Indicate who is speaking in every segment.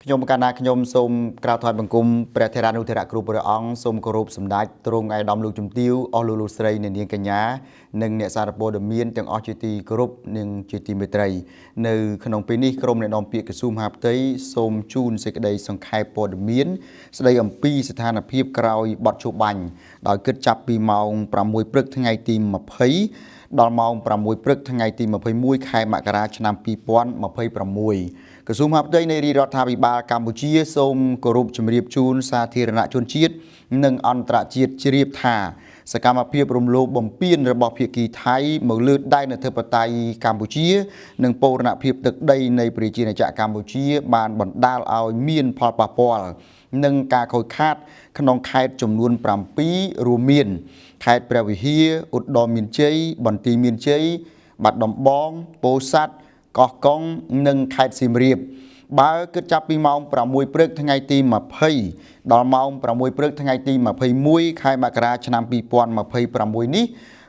Speaker 1: ខ្ញុំកណ្ណាខ្ញុំសូមក្រៅថយបង្គំព្រះធេរានុធេរៈគ្រូព្រះអង្គសូមគោរពសម្ដេចទ្រង់ឯកឧត្តមលោកជំទាវអស់លោកស្រីអ្នកនាងកញ្ញានិងអ្នកសារព័ត៌មានទាំងអស់ជាទីគោរពនិងជាទីមេត្រីនៅក្នុងពេលនេះក្រុមអ្នកនាំពាក្យក្រសួងមហាផ្ទៃសូមជូនសេចក្តីសង្ខេបព័ត៌មានស្តីអំពីស្ថានភាពក្រោយបទជបាញ់ដោយគិតចាប់ពីម៉ោង 6 ព្រឹកថ្ងៃទី20ដល់ម៉ោង 6 ព្រឹកថ្ងៃទី21ខែមករាឆ្នាំ2026ក្រសួងមហាផ្ទៃនៃរាជរដ្ឋាភិបាលកម្ពុជាសូមគោរពជំរាបជូនសាធារណជនជាតិនិងអន្តរជាតិជ្រាបថាសកម្មភាពរំលោភបំពានរបស់ភាគីថៃមកលើដែនអធិបតេយ្យកម្ពុជានិងបូរណភាពទឹកដីនៃប្រជាណាចក្រកម្ពុជាបានបណ្ដាលឲ្យមានផលប៉ះពាល់និងការខូចខាតក្នុងខេត្តចំនួន7រួមមានខេត្តព្រះវិហារឧត្តរមានជ័យបន្ទាយមានជ័យបាត់ដំបងពោធិ៍សាត់កោះកុងនិងខេត្តសៀមរាបបើគិតចាប់ពីម៉ោង 6 ព្រឹកថ្ងៃទី20ដល់ម៉ោង 6 ព្រឹកថ្ងៃទី21ខែមករាឆ្នាំ2026នេះ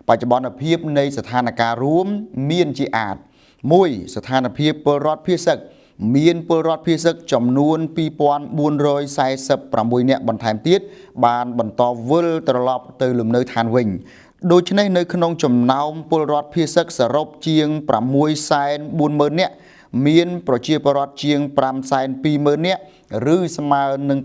Speaker 1: បច្ចុប្បន្នភាពនៃស្ថានភាពរួមមានជាអាច1ស្ថានភាពពលរដ្ឋភៀសឹកមានពលរដ្ឋភៀសឹកចំនួន2446នាក់បន្ថែមទៀតបានបន្តវិលត្រឡប់ទៅលំនៅឋានវិញដូច្នេះនៅក្នុងចំណោមពលរដ្ឋភៀសឹកសរុបជាង640,000នាក់មានប្រជាពលរដ្ឋជាង520,000នាក់ឬស្មើនឹង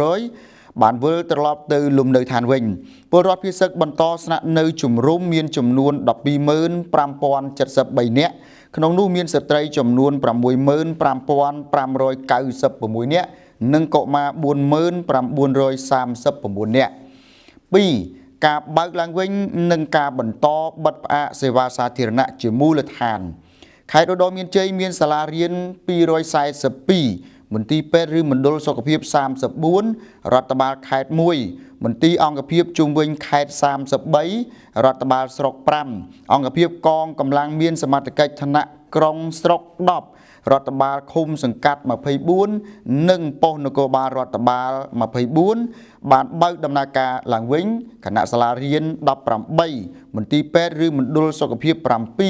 Speaker 1: 80% បានវិលត្រឡប់ទៅលំនៅឋានវិញពលរដ្ឋភៀសឹកបន្តស្នាក់នៅជំរំមានចំនួន 125,073 នាក់ក្នុងនោះមានស្ត្រីចំនួន 65,596 នាក់និងកុមារ 4,939 នាក់ 2. ការបើកឡើងវិញនិងការបន្តបិទផ្អាកសេវាសាធារណៈជាមូលដ្ឋានខេត្តឧត្តរមានជ័យមានសាលារៀន242មន្ទីរពេទ្យឬមណ្ឌលសុខភាព34រដ្ឋបាលខេត្ត1មន្ទីរអង្គភាពជុំវិញខេត្ត33រដ្ឋបាលស្រុក5អង្គភាពកងកម្លាំងមានសមត្ថកិច្ចថ្នាក់ក្រុងស្រុក10រដ្ឋបាលឃុំសង្កាត់24និងប៉ុស្តិ៍នគរបាលរដ្ឋបាល24បានបើកដំណើរការឡើងវិញគណៈសាលារៀន18មន្ទីរពេទ្យឬមណ្ឌលសុខភាព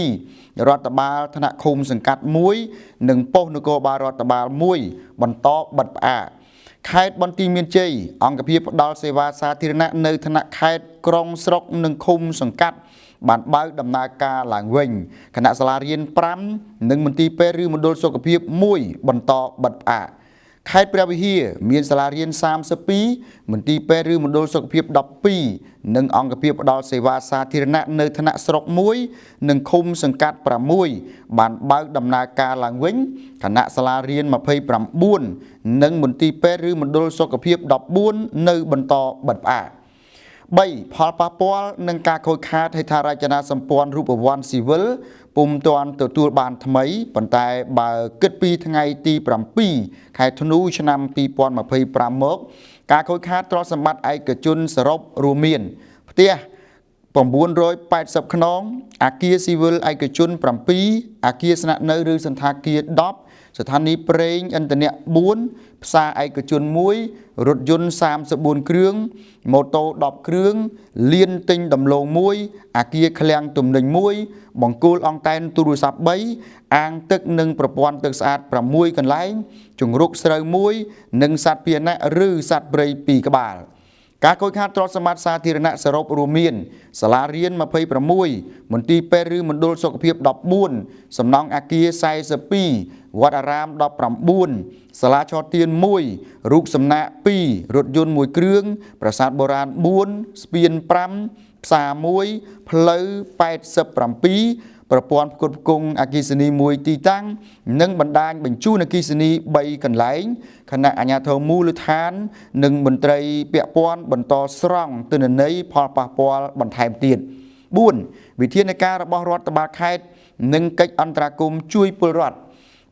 Speaker 1: 7រដ្ឋបាលថ្នាក់ឃុំសង្កាត់1និងប៉ុស្តិ៍នគរបាលរដ្ឋបាល1បន្តបិទផ្អាកខេត្តបន្ទាយមានជ័យអង្គភាពផ្ដល់សេវាសាធារណៈនៅថ្នាក់ខេត្តក្រុងស្រុកនិងឃុំសង្កាត់បានបើកដំណើរការឡើងវិញគណៈសាលារៀន5និងមន្ទីរពេទ្យឬមណ្ឌលសុខភាព1បន្តបិទផ្អាកខេត្តព្រះវិហារមានសាលារៀន32មន្ទីរពេទ្យឬមណ្ឌលសុខភាព12និងអង្គភាពផ្ដល់សេវាសាធារណៈនៅថ្នាក់ស្រុក1និងឃុំសង្កាត់6បានបើកដំណើរការឡើងវិញគណៈសាលារៀន29និងមន្ទីរពេទ្យឬមណ្ឌលសុខភាព14នៅបន្តបិទផ្អាក3ផលប៉ះពាល់នឹងការខូចខាតហេដ្ឋារចនាសម្ព័ន្ធរូបវន្តស៊ីវិលពុំទាន់ទទួលបានថ្មីប៉ុន្តែបើគិតពីថ្ងៃទី7ខែធ្នូឆ្នាំ2025មកការខូចខាតទ្រព្យសម្បត្តិឯកជនសរុបរួមមានផ្ទះ980ខ្នងអគារស៊ីវិលឯកជន7អគារស្នាក់នៅឬសណ្ឋាគារ10ស្ថានីយ៍ប្រេងឥន្ធនៈ4ផ្សារឯកជន1រថយន្ត34គ្រឿងម៉ូតូ10គ្រឿងលានទិញដំឡូង1អគារឃ្លាំងទំនិញ1បង្គោលអង់តែនទូរស័ព្ទ3អាងទឹកនិងប្រព័ន្ធទឹកស្អាត6កន្លែងជង្រុកស្រូវ1និងសត្វពាហនៈឬសត្វព្រៃ2ក្បាលការខូចខាតទ្រព្យសម្បត្តិសាធារណៈសរុបរួមមានសាលារៀន26មន្ទីរពេទ្យឬមណ្ឌលសុខភាព14សំណង់អគារ42វត្តអារាម19សាលាឆទាន1រូបសំណាក2រថយន្ត1គ្រឿងប្រាសាទបុរាណ4ស្ពាន5ផ្សារ1ផ្លូវ87ប្រព័ន្ធផ្គត់ផ្គង់អគ្គិសនី1ទីតាំងនិងបណ្ដាញបញ្ជូនអគ្គិសនី3កន្លែងគណៈអាជ្ញាធរមូលដ្ឋាននិងមន្ត្រីពាក់ព័ន្ធបន្តស្រង់ទិន្នន័យផលប៉ះពាល់បន្ថែមទៀត4វិធានការរបស់រដ្ឋបាលខេត្តនិងកិច្ចអន្តរាគមន៍ជួយពលរដ្ឋ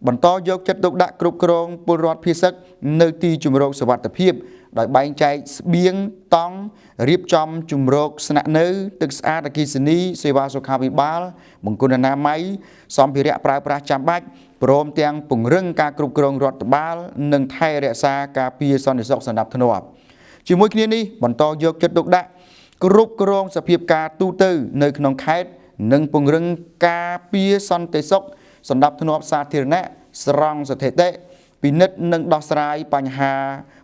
Speaker 1: បន្តយកចិត្តទុកដាក់គ្រប់គ្រងពលរដ្ឋភៀសឹកនៅទីជម្រកសុវត្ថិភាពដោយបែងចែកស្បៀងតង់រៀបចំជម្រកស្នាក់នៅទឹកស្អាតអគ្គិសនីសេវាសុខាភិបាលបង្គន់អនាម័យសម្ភារៈប្រើប្រាស់ចាំបាច់ព្រមទាំងពង្រឹងការគ្រប់គ្រងរដ្ឋបាលនិងថែរក្សាការពារសន្តិសុខសណ្ដាប់ធ្នាប់ជាមួយគ្នានេះបន្តយកចិត្តទុកដាក់គ្រប់គ្រងសភាពការទូទៅនៅក្នុងខេត្តនិងពង្រឹងការពារសន្តិសុខសណ្ដាប់ធ្នាប់សាធារណៈស្រង់ស្ថិតិ ពិនិត្យនិងដោះស្រាយបញ្ហា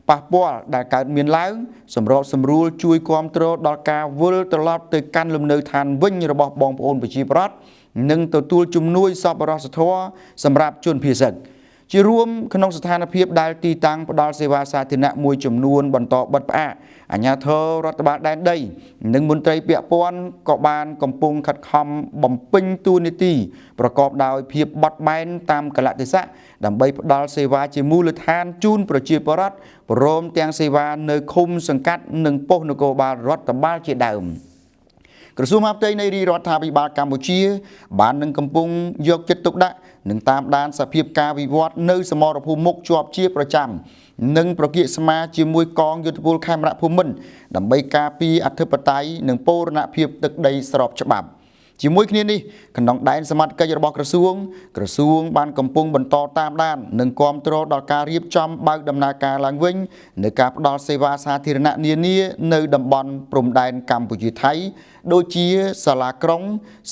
Speaker 1: ប៉ះពាល់ដែលកើតមានឡើងសម្របសម្រួលជួយគាំទ្រដល់ការវិលត្រឡប់ទៅកាន់លំនៅឋានវិញរបស់បងប្អូនប្រជាពលរដ្ឋនិងទទួលជំនួយសប្បុរសធម៌សម្រាប់ជនភៀសសិទ្ធិជារួមក្នុងស្ថានភាពដែលទីតាំងផ្ដល់សេវាសាធារណៈមួយចំនួនបន្តបិទផ្អាកអាជ្ញាធររដ្ឋបាលដែនដីនិងមន្ត្រីពាក់ព័ន្ធក៏បានកំពុងខិតខំបំពេញតួនាទីប្រកបដោយភាពបត់បែនតាមកលៈទេសៈដើម្បីផ្ដល់សេវាជាមូលដ្ឋានជូនប្រជាពលរដ្ឋព្រមទាំងសេវានៅឃុំសង្កាត់និងប៉ុស្តិ៍នគរបាលរដ្ឋបាលជាដើមក្រសួងមហាផ្ទៃនៃរាជរដ្ឋាភិបាលកម្ពុជាបាននឹងកំពុងយកចិត្តទុកដាក់និងតាមដានសភាពការវិវត្តនៅសមរភូមិមុខជាប់ជាប្រចាំនិងប្រគៀកស្មាជាមួយកងយោធពលខេមរៈភូមិន្ទដើម្បីការពារអធិបតេយ្យនិងបូរណភាពទឹកដីស្របច្បាប់ជាមួយគ្នានេះក្នុងដែនសមត្ថកិច្ចរបស់ក្រសួងបានកំពុងបន្តតាមដាននិងគាំទ្រដល់ការរៀបចំបើកដំណើរការឡើងវិញនៃការផ្ដល់សេវាសាធារណៈនានានៅតំបន់ព្រំដែនកម្ពុជាថៃដូចជាសាលាក្រុង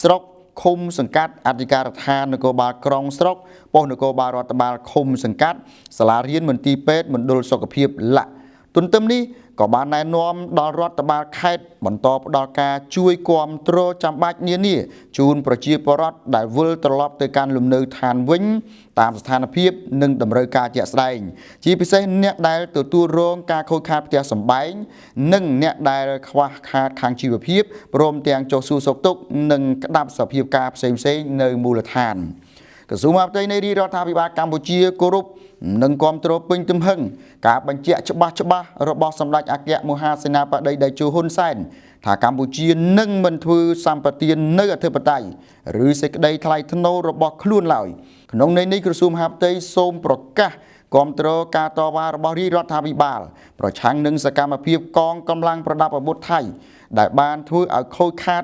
Speaker 1: ស្រុកឃុំសង្កាត់អធិការដ្ឋាននគរបាលក្រុងស្រុកប៉ុស្តិ៍នគរបាលរដ្ឋបាលឃុំសង្កាត់សាលារៀនមន្ទីរពេទ្យមណ្ឌលសុខភាពលក្ខទន្ទឹមនេះក៏បានណែនាំដល់រដ្ឋបាលខេត្តបន្តផ្ដល់ការជួយគាំទ្រចាំបាច់នានាជូនប្រជាពលរដ្ឋដែលវិលត្រឡប់ទៅកាន់លំនៅឋានវិញតាមស្ថានភាពនិងតម្រូវការជាក់ស្ដែងជាពិសេសអ្នកដែលទទួលរងការខូចខាតផ្ទះសម្បែងនិងអ្នកដែលខ្វះខាតខាងជីវភាពព្រមទាំងចុះសួរសុខទុក្ខនិងក្តាប់សភាពការផ្សេងៗនៅមូលដ្ឋានក្រសួងមហាផ្ទៃនៃរាជរដ្ឋាភិបាលកម្ពុជាគោរពនិងគាំទ្រពេញទំហឹងការបញ្ជាក់ច្បាស់របស់សម្ដេចអគ្គមហាសេនាបតីតេជោហ៊ុនសែនថាកម្ពុជានឹងមិនធ្វើសម្បទាននៅអធិបតេយ្យឬសេចក្តីថ្លៃថ្នូររបស់ខ្លួនឡើយក្នុងន័យនេះក្រសួងមហាផ្ទៃសូមប្រកាសគាំទ្រការតវ៉ារបស់រាជរដ្ឋាភិបាលប្រឆាំងនឹងសកម្មភាពកងកម្លាំងប្រដាប់អាវុធថៃដែលបានធ្វើឲ្យខូចខាត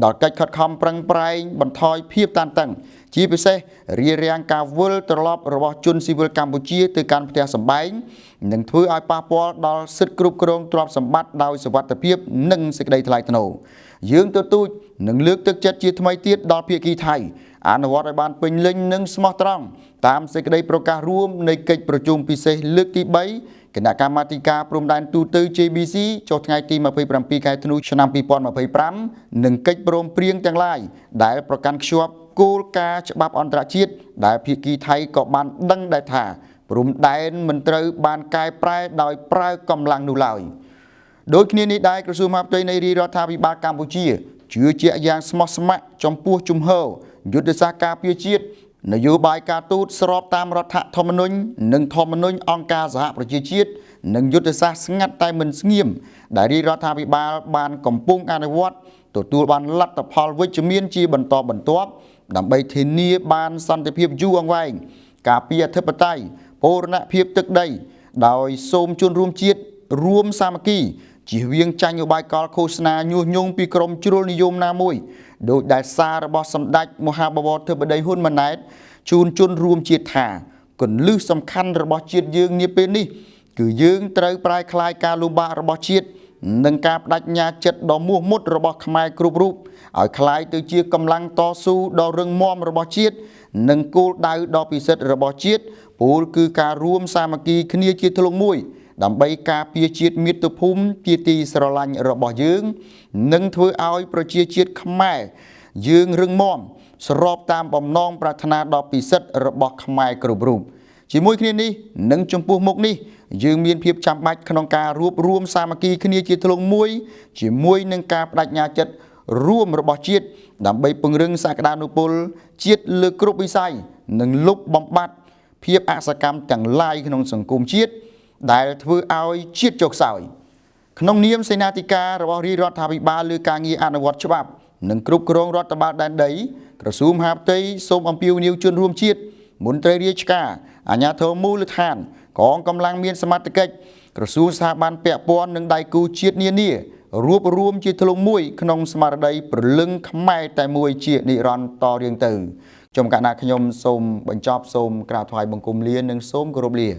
Speaker 1: ដល់កិច្ចខិតខំប្រឹងប្រែងបន្ថយភាពតានតឹងជាពិសេសរារាំងការវិលត្រឡប់របស់ជនស៊ីវិលកម្ពុជាទៅកាន់ផ្ទះសម្បែងនិងធ្វើឲ្យប៉ះពាល់ដល់សិទ្ធិគ្រប់គ្រងទ្រព្យសម្បត្តិដោយសុវត្ថិភាពនិងសេចក្តីថ្លៃថ្នូរយើងទទូចនឹងលើកទឹកចិត្តជាថ្មីទៀតដល់ភាគីថៃអនុវត្តឲ្យបានពេញលេញនិងស្មោះត្រង់តាមសេចក្តីប្រកាសរួមនៃកិច្ចប្រជុំពិសេសលើកទី3គណៈកម្មាធិការព្រំដែនទូត JBC ចុះថ្ងៃទី27ខែធ្នូឆ្នាំ2025និងកិច្ចព្រមព្រៀងទាំងឡាយដែលប្រកាន់ខ្ជាប់គោលការណ៍ច្បាប់អន្តរជាតិដែលភាគីថៃក៏បានដឹងដែរថាព្រំដែនមិនត្រូវបានកែប្រែដោយប្រើកម្លាំងនោះឡើយដូចគ្នានេះដែរក្រសួងមហាផ្ទៃនៃរាជរដ្ឋាភិបាលកម្ពុជាជឿជាក់យ៉ាងស្មោះស្ម័គ្រចំពោះជំហរយុទ្ធសាស្ត្រការពារជាតិនយោបាយការទូតស្របតាមរដ្ឋធម្មនុញ្ញនិងធម្មនុញ្ញអង្គការសហប្រជាជាតិនិងយុទ្ធសាស្ត្រស្ងាត់តែមិនស្ងៀមដែលរាជរដ្ឋាភិបាលបានកំពុងអនុវត្តទទួលបានលទ្ធផលវិជ្ជមានជាបន្តបន្ទាប់ដើម្បីធានាបានសន្តិភាពយូរអង្វែងការពារអធិបតេយ្យបូរណភាពទឹកដីដោយសូមជនរួមជាតិរួមសាមគ្គីជៀសវាងចាញ់ឧបាយកលឃោសនាញុះញង់ពីក្រមជ្រុលនិយមណាមួយដោយដែលសាររបស់សម្ដេចមហាបវរធិបតីហ៊ុនម៉ាណែតជូនជនរួមជាតិថាគន្លឹះសំខាន់របស់ជាតិយើងនាពេលនេះគឺយើងត្រូវប្រែក្លាយការលំបាករបស់ជាតិនិងការបដិញ្ញាចិត្តដ៏មោះមុតរបស់ខ្មែរគ្រប់រូបឲ្យคล้ายទៅជាកម្លាំងតស៊ូដ៏រឹងមាំរបស់ជាតិនិងគោលដៅដ៏ពិសិដ្ឋរបស់ជាតិពោលគឺការរួមសាមគ្គីគ្នាជាធ្លុងមួយដើម្បីការពារជាតិមាតុភូមិជាទីស្រឡាញ់របស់យើងនិងធ្វើឲ្យប្រជាជាតិខ្មែរយើងរឹងមាំស្របតាមបំណងប្រាថ្នាដ៏ពិសិដ្ឋរបស់ខ្មែរគ្រប់រូបជាមួយគ្នានេះនិងចំពោះមុខនេះយើងមានភាពចាំបាច់ក្នុងការរួបរวมសាមគ្គីគ្នាជាធ្លុងមួយជាមួយនឹងការបដិញ្ញាចិត្តរួមរបស់ជាតិដើម្បីពង្រឹងសក្តានុពលជាតិលើគ្រប់វិស័យនិងលុបបំបាត់ភាពអសកម្មទាំងឡាយក្នុងសង្គមជាតិដែលធ្វើឲ្យជាតិចុះខ្សោយក្នុងនាមសេនាធិការរបស់រាជរដ្ឋាភិបាលលើការងារអនុវត្តច្បាប់និងគ្រប់គ្រងរដ្ឋបាលដែនដីក្រសួងមហាផ្ទៃសូមអំពាវនាវជនរួមជាតិមន្ត្រីរាជការអាជ្ញាធរមូលដ្ឋានកងកម្លាំងមានសមត្ថកិច្ចក្រសួងស្ថាប័នពាក់ព័ន្ធនិងដៃគូជាតិនានារួបរวมជាធ្លុងមួយក្នុងស្មារតីព្រលឹងខ្មែរតែមួយជានិរន្តរ៍តរៀងទៅខ្ញុំកណ្ណាខ្ញុំសូមបញ្ចប់សូមក្រាបថ្វាយបង្គំលានិងសូមគោរពលា